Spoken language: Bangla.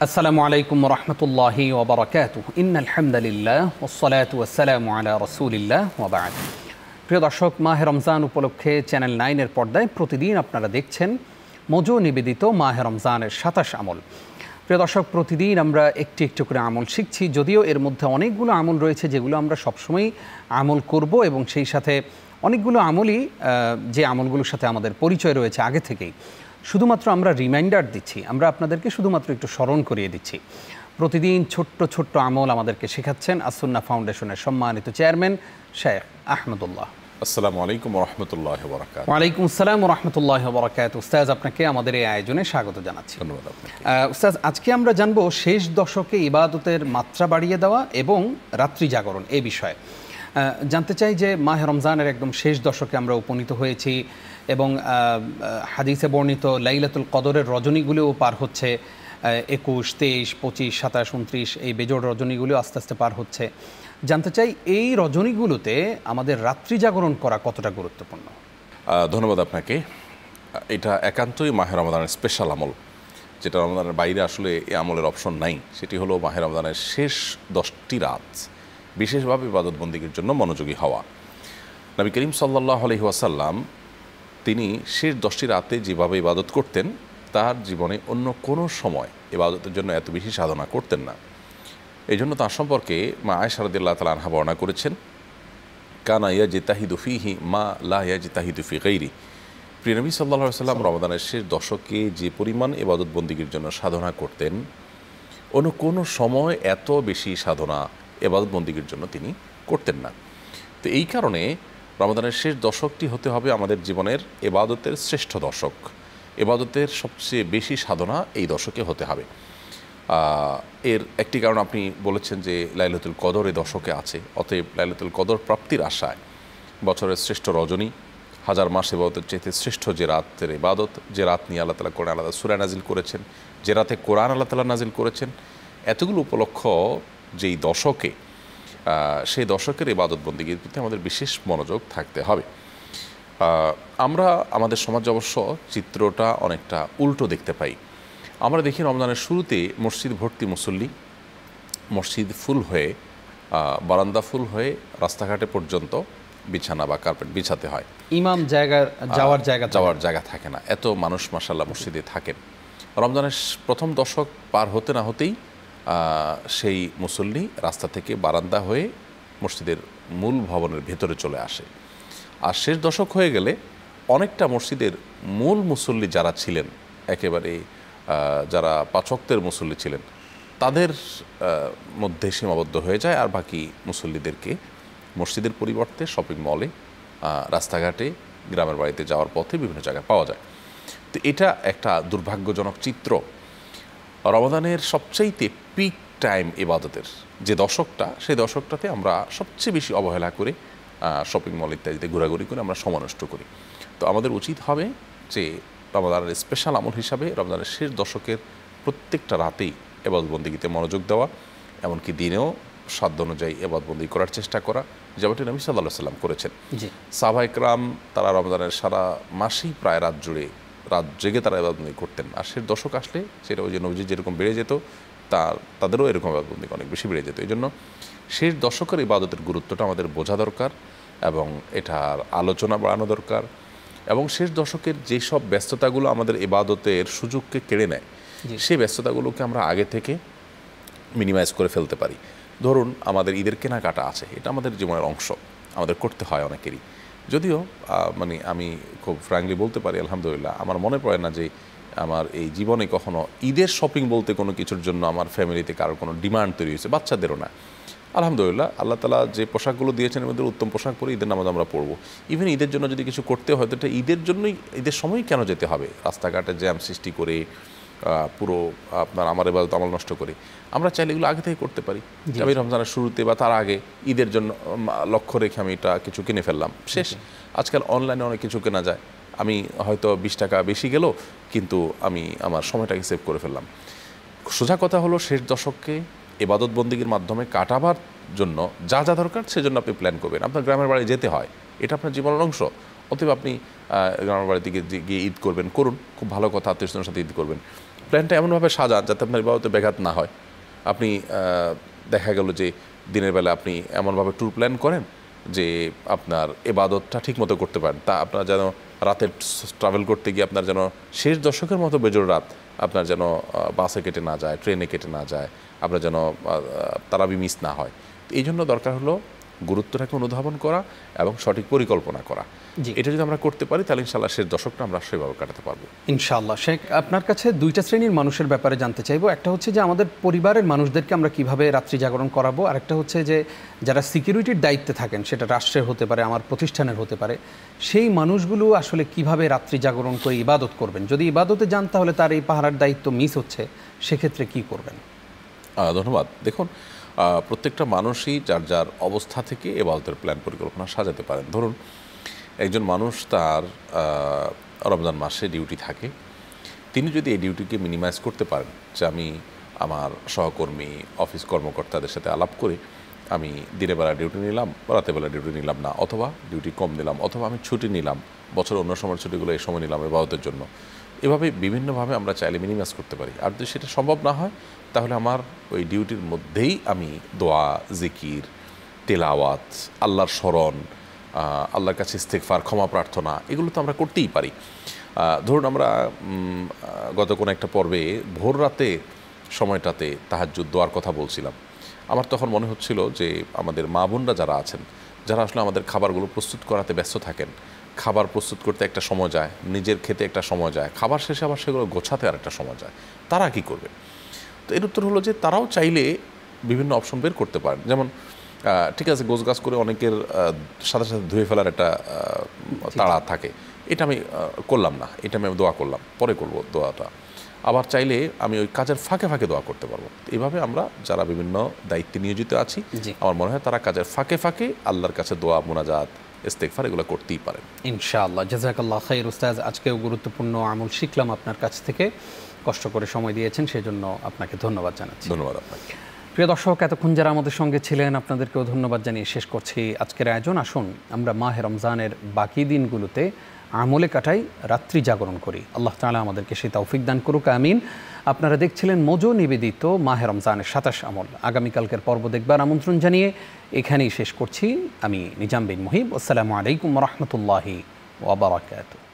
আসসালামু আলাইকুম রহমতুল্লাহি ওয়া বারাকাতুহু ইন্নাল হামদুলিল্লাহ ওয়াসসালাতু ওয়াসসালামু আলা রাসূলিল্লাহ ওয়া বা'দ। প্রিয় দর্শক, মাহে রমজান উপলক্ষে চ্যানেল 9 এর পর্দায় প্রতিদিন আপনারা দেখছেন মজু নিবেদিত মাহে রমজানের 27 আমল। প্রিয় দর্শক, প্রতিদিন আমরা একটি একটু করে আমল শিখছি, যদিও এর মধ্যে অনেকগুলো আমল রয়েছে যেগুলো আমরা সবসময়ই আমল করব এবং সেই সাথে অনেকগুলো আমলই যে আমলগুলোর সাথে আমাদের পরিচয় রয়েছে আগে থেকেই, শুধুমাত্র আমরা রিমাইন্ডার দিচ্ছি, আমরা আপনাদেরকে শুধুমাত্র একটু স্মরণ করিয়ে দিচ্ছি। প্রতিদিন ছোট্ট ছোট্ট আমল আমাদেরকে শেখাচ্ছেন আসুন্নাহ ফাউন্ডেশনের সম্মানিত চেয়ারম্যান শেখ আহমদুল্লাহ। আসসালামু আলাইকুম ওরহমতুল্লাহি ওয়া বারাকাতুহু। ওয়ালাইকুম আসসালাম ওরহমতুল্লাহি ওয়া বারাকাতুহু। উস্তাজ, আপনাকে আমাদের এই আয়োজনে স্বাগত জানাচ্ছি। ধন্যবাদ আপনাকে। উস্তাজ, আজকে আমরা জানবো শেষ দশকে ইবাদতের মাত্রা বাড়িয়ে দেওয়া এবং রাত্রি জাগরণ এই বিষয়ে। জানতে চাই যে মাহে রমজানের একদম শেষ দশকে আমরা উপনীত হয়েছি এবং হাদিসে বর্ণিত লাইলাতুল কদরের রজনীগুলোও পার হচ্ছে, 21, 23, 25, 27, 29 এই বেজোড় রজনীগুলো আস্তে আস্তে পার হচ্ছে। জানতে চাই এই রজনীগুলোতে আমাদের রাত্রি জাগরণ করা কতটা গুরুত্বপূর্ণ? ধন্যবাদ আপনাকে। এটা একান্তই মাহে রমজানের স্পেশাল আমল, যেটা রমজানের বাইরে আসলে এই আমলের অপশন নাই। সেটি হলো মাহে রমজানের শেষ 10টি রাত বিশেষভাবে ইবাদত বন্দেগীর জন্য মনোযোগী হওয়া। নবী করিম সাল্লাল্লাহু আলাইহি ওয়াসাল্লাম তিনি শেষ 10টি রাতে যেভাবে ইবাদত করতেন, তার জীবনে অন্য কোনো সময় ইবাদতের জন্য এত বেশি সাধনা করতেন না। এই জন্য তার সম্পর্কে মা আয়েশা রাদিয়াল্লাহু তাআলা আনহা বর্ণনা করেছেন, কানা ইয়াজতাহিদু ফীহি মা লা ইয়াজতাহিদু ফী গায়রি। প্রিয় নবী সাল্লাল্লাহু আলাইহি ওয়াসাল্লাম রমাদানের শেষ দশকে যে পরিমাণ ইবাদত বন্দেগীর জন্য সাধনা করতেন, অন্য কোনো সময় এত বেশি সাধনা ইবাদত বন্দেগীর জন্য তিনি করতেন না। তো এই কারণে রমাদানের শেষ দশকটি হতে হবে আমাদের জীবনের ইবাদতের শ্রেষ্ঠ দশক। ইবাদতের সবচেয়ে বেশি সাধনা এই দশকে হতে হবে। এর একটি কারণ আপনি বলেছেন যে লাইলাতুল কদর এই দশকে আছে, অতএব লাইলাতুল কদর প্রাপ্তির আশায় বছরের শ্রেষ্ঠ রজনী, হাজার মাস ইবাদতের চাইতে শ্রেষ্ঠ যে রাতের ইবাদত, যে রাত নিয়ে আল্লাহ তাআলা কোরআন আলাদা সূরা নাজিল করেছেন, যে রাতে কোরআন আল্লাহ তাআলা নাজিল করেছেন, এতগুলো উপলক্ষ যেই দশকে, সেই দশকের ইবাদত বন্দেগীর প্রতি আমাদের বিশেষ মনোযোগ থাকতে হবে। আমরা আমাদের সমাজে অবশ্য চিত্রটা অনেকটা উল্টো দেখতে পাই। আমরা দেখি রমজানের শুরুতে মসজিদ ভর্তি মুসল্লি, মসজিদ ফুল হয়ে, বারান্দা ফুল হয়ে রাস্তাঘাটে পর্যন্ত বিছানা বা কার্পেট বিছাতে হয়। ইমাম যাওয়ার জায়গা থাকে না, এত মানুষ মাশাআল্লাহ মসজিদে থাকেন। রমজানের প্রথম দশক পার হতে না হতেই সেই মুসল্লি রাস্তা থেকে বারান্দা হয়ে মসজিদের মূল ভবনের ভেতরে চলে আসে। আর শেষ দশক হয়ে গেলে অনেকটা মসজিদের মূল মুসল্লি যারা ছিলেন, একেবারে যারা 5 ওয়াক্তের মুসল্লি ছিলেন, তাদের মধ্যে সীমাবদ্ধ হয়ে যায়, আর বাকি মুসল্লিদেরকে মসজিদের পরিবর্তে শপিং মলে, রাস্তাঘাটে, গ্রামের বাড়িতে যাওয়ার পথে বিভিন্ন জায়গায় পাওয়া যায়। তো এটা একটা দুর্ভাগ্যজনক চিত্র। রমাদানের সবচাইতে পিক টাইম ইবাদতের যে দশকটা, সেই দশকটাতে আমরা সবচেয়ে বেশি অবহেলা করে শপিং মল ইত্যাদিতে ঘোরাঘুরি করে আমরা সময় নষ্ট করি। তো আমাদের উচিত হবে যে রমাদানের স্পেশাল আমল হিসাবে রমজানের শেষ দশকের প্রত্যেকটা রাতেই ইবাদত বন্দেগীতে মনোযোগ দেওয়া, এমনকি দিনেও সাধ্য অনুযায়ী ইবাদত বন্দেগী করার চেষ্টা করা, যেমনটি নবী সাল্লাল্লাহু আলাইহি ওয়াসাল্লাম করেছেন। সাহাবায়ে কেরাম তারা রমজানের সারা মাসেই প্রায় রাত জেগে তারা ইবাদত বন্দেগী করতেন। আর শেষ দশক আসলে সেটা ওই যে নবীজি যেরকম বেড়ে যেত, তাদেরও এরকম ইবাদত বন্দেগী অনেক বেশি বেড়ে যেত। এই জন্য শেষ দশকের ইবাদতের গুরুত্বটা আমাদের বোঝা দরকার এবং এটার আলোচনা বাড়ানো দরকার। এবং শেষ দশকের যেসব ব্যস্ততাগুলো আমাদের ইবাদতের সুযোগকে কেড়ে নেয়, সেই ব্যস্ততাগুলোকে আমরা আগে থেকে মিনিমাইজ করে ফেলতে পারি। ধরুন আমাদের ঈদের কেনাকাটা আছে, এটা আমাদের জীবনের অংশ, আমাদের করতে হয় অনেকেরই। যদিও আমি খুব ফ্র্যাঙ্কলি বলতে পারি, আলহামদুলিল্লাহ, আমার মনে পড়ে না যে আমার এই জীবনে কখনো ঈদের শপিং বলতে কোনো কিছুর জন্য আমার ফ্যামিলিতে কারোর কোনো ডিমান্ড তৈরি হয়েছে, বাচ্চাদেরও না। আলহামদুলিল্লাহ, আল্লাহ তাআলা যে পোশাকগুলো দিয়েছেন এর মধ্যে উত্তম পোশাক পরে ঈদের নামাজ আমরা পড়বো। ইভেন ঈদের জন্য যদি কিছু করতে হয়, তো এটা ঈদের জন্যই, ঈদের সময়ই কেন যেতে হবে রাস্তাঘাটে জ্যাম সৃষ্টি করে, পুরো আমার ইবাদত আমল নষ্ট করে? আমরা চাইলে এগুলো আগে থেকে করতে পারি। আমি রমজানের শুরুতে বা তার আগে ঈদের জন্য লক্ষ্য রেখে আমি এটা কিছু কিনে ফেললাম, শেষ। আজকাল অনলাইনে অনেক কিছু কেনা যায়, আমি হয়তো 20 টাকা বেশি গেল, কিন্তু আমি আমার সময়টাকে সেভ করে ফেললাম। সোজা কথা হলো, শেষ দশককে ইবাদত বন্দেগীর মাধ্যমে কাটাবার জন্য যা যা দরকার সেজন্য আপনি প্ল্যান করবেন। আপনার গ্রামের বাড়ি যেতে হয়, এটা আপনার জীবনের অংশ, অতএব আপনি গ্রামের বাড়িতে গিয়ে ঈদ করবেন, করুন, খুব ভালো কথা, আত্মীয়স্বজনের সাথে ঈদ করবেন। প্ল্যানটা এমনভাবে সাজান যাতে আপনার ইবাদতে ব্যাঘাত না হয়। আপনি দেখা গেল যে দিনের বেলা আপনি এমনভাবে ট্যুর প্ল্যান করেন যে আপনার ইবাদতটা ঠিকমতো করতে পারেন, তা আপনার যেন রাতে ট্রাভেল করতে গিয়ে আপনার যেন শেষ দশকের মতো বেজোড় রাত আপনার যেন বাসে কেটে না যায়, ট্রেনে কেটে না যায়, আপনার যেন তারাবি মিস না হয়। এই জন্য দরকার হলো গুরুত্বটাকে অনুধাবন করা এবং সঠিক পরিকল্পনা করা। এটা যদি আমরা করতে পারি তাহলে ইনশাআল্লাহ শেষ দশকটা আমরা সেভাবে কাটাতে পারবো ইনশাআল্লাহ। শেখ, আপনার কাছে দুইটা শ্রেণীর মানুষের ব্যাপারে জানতে চাইবো। একটা হচ্ছে যে আমাদের পরিবারের মানুষদেরকে আমরা কিভাবে রাত্রি জাগরণ করাবো, আর একটা হচ্ছে যে যারা সিকিউরিটির দায়িত্বে থাকেন, সেটা রাষ্ট্রের হতে পারে, আমার প্রতিষ্ঠানের হতে পারে, সেই মানুষগুলো আসলে কিভাবে রাত্রি জাগরণ করে ইবাদত করবেন। যদি ইবাদতে যান তাহলে তার এই পাহারার দায়িত্ব মিস হচ্ছে, সেক্ষেত্রে কি করবেন? ধন্যবাদ। দেখুন, প্রত্যেকটা মানুষই যার যার অবস্থা থেকে ইবাদতের প্ল্যান পরিকল্পনা সাজাতে পারেন। ধরুন একজন মানুষ তার রমজান মাসে ডিউটি থাকে, তিনি যদি এই ডিউটিকে মিনিমাইজ করতে পারেন যে আমি আমার সহকর্মী অফিস কর্মকর্তাদের সাথে আলাপ করে আমি দিনের বেলা ডিউটি নিলাম, রাতের বেলা ডিউটি নিলাম না, অথবা ডিউটি কম নিলাম, অথবা আমি ছুটি নিলাম, বছর অন্য সময়ের ছুটিগুলো এই সময় নিলাম ইবাদতের জন্য, এভাবে বিভিন্নভাবে আমরা চাইলে মিনিমাইজ করতে পারি। আর যদি সেটা সম্ভব না হয় তাহলে আমার ওই ডিউটির মধ্যেই আমি দোয়া, জিকির, তেলাওয়াত, আল্লাহর স্মরণ, আল্লাহর কাছে ইস্তেগফার, ক্ষমা প্রার্থনা, এগুলো তো আমরা করতেই পারি। ধরুন আমরা গত কোনো একটা পর্বে ভোর রাতে সময়টাতে তাহাজ্জুদ দোয়ার কথা বলছিলাম। আমার তখন মনে হচ্ছিল যে আমাদের মা বোনরা যারা আছেন, যারা আসলে আমাদের খাবারগুলো প্রস্তুত করাতে ব্যস্ত থাকেন, খাবার প্রস্তুত করতে একটা সময় যায়, নিজের খেতে একটা সময় যায়, খাবার শেষে আবার সেগুলো গোছাতে আর একটা সময় যায়, তারা কি করবে? তো এর উত্তর হলো যে তারাও চাইলে বিভিন্ন অপশন বের করতে পারেন। যেমন ঠিক আছে, গোছগাছ করে অনেকের সাথে সাথে ধুয়ে ফেলার একটা তাড়া থাকে, এটা আমি করলাম না, এটা আমি দোয়া করলাম, পরে করব দোয়াটা। আবার চাইলে আমি ওই কাজের ফাঁকে ফাঁকে দোয়া করতে পারবো। এইভাবে আমরা যারা বিভিন্ন দায়িত্বে নিয়োজিত আছি, আমার মনে হয় তারা কাজের ফাঁকে ফাঁকে আল্লাহর কাছে দোয়া, মুনাজাত, ইস্তেগফার এগুলো করতেই পারেন ইনশাআল্লাহ। জাযাকাল্লাহ খাইর উস্তাজ, আজকেও গুরুত্বপূর্ণ আমল শিখলাম আপনার কাছ থেকে। কষ্ট করে সময় দিয়েছেন, সেজন্য আপনাকে ধন্যবাদ জানাচ্ছি। ধন্যবাদ আপনাকে। প্রিয় দর্শক, এতক্ষণ যারা আমাদের সঙ্গে ছিলেন আপনাদেরকেও ধন্যবাদ জানিয়ে শেষ করছি আজকের আয়োজন। আসুন আমরা মাহে রমজানের বাকি দিনগুলোতে আমলে কাটাই, রাত্রি জাগরণ করি। আল্লাহ তাআলা আমাদেরকে সেই তৌফিক দান করুক, আমিন। আপনারা দেখছিলেন মোজো নিবেদিত মাহে রমজানের 27 আমল। আগামীকালকের পর্ব দেখবার আমন্ত্রণ জানিয়ে এখানেই শেষ করছি। আমি নিজাম বিন মুহিব। আসসালামু আলাইকুম ওয়া রাহমাতুল্লাহি ওয়া বারাকাতুহু।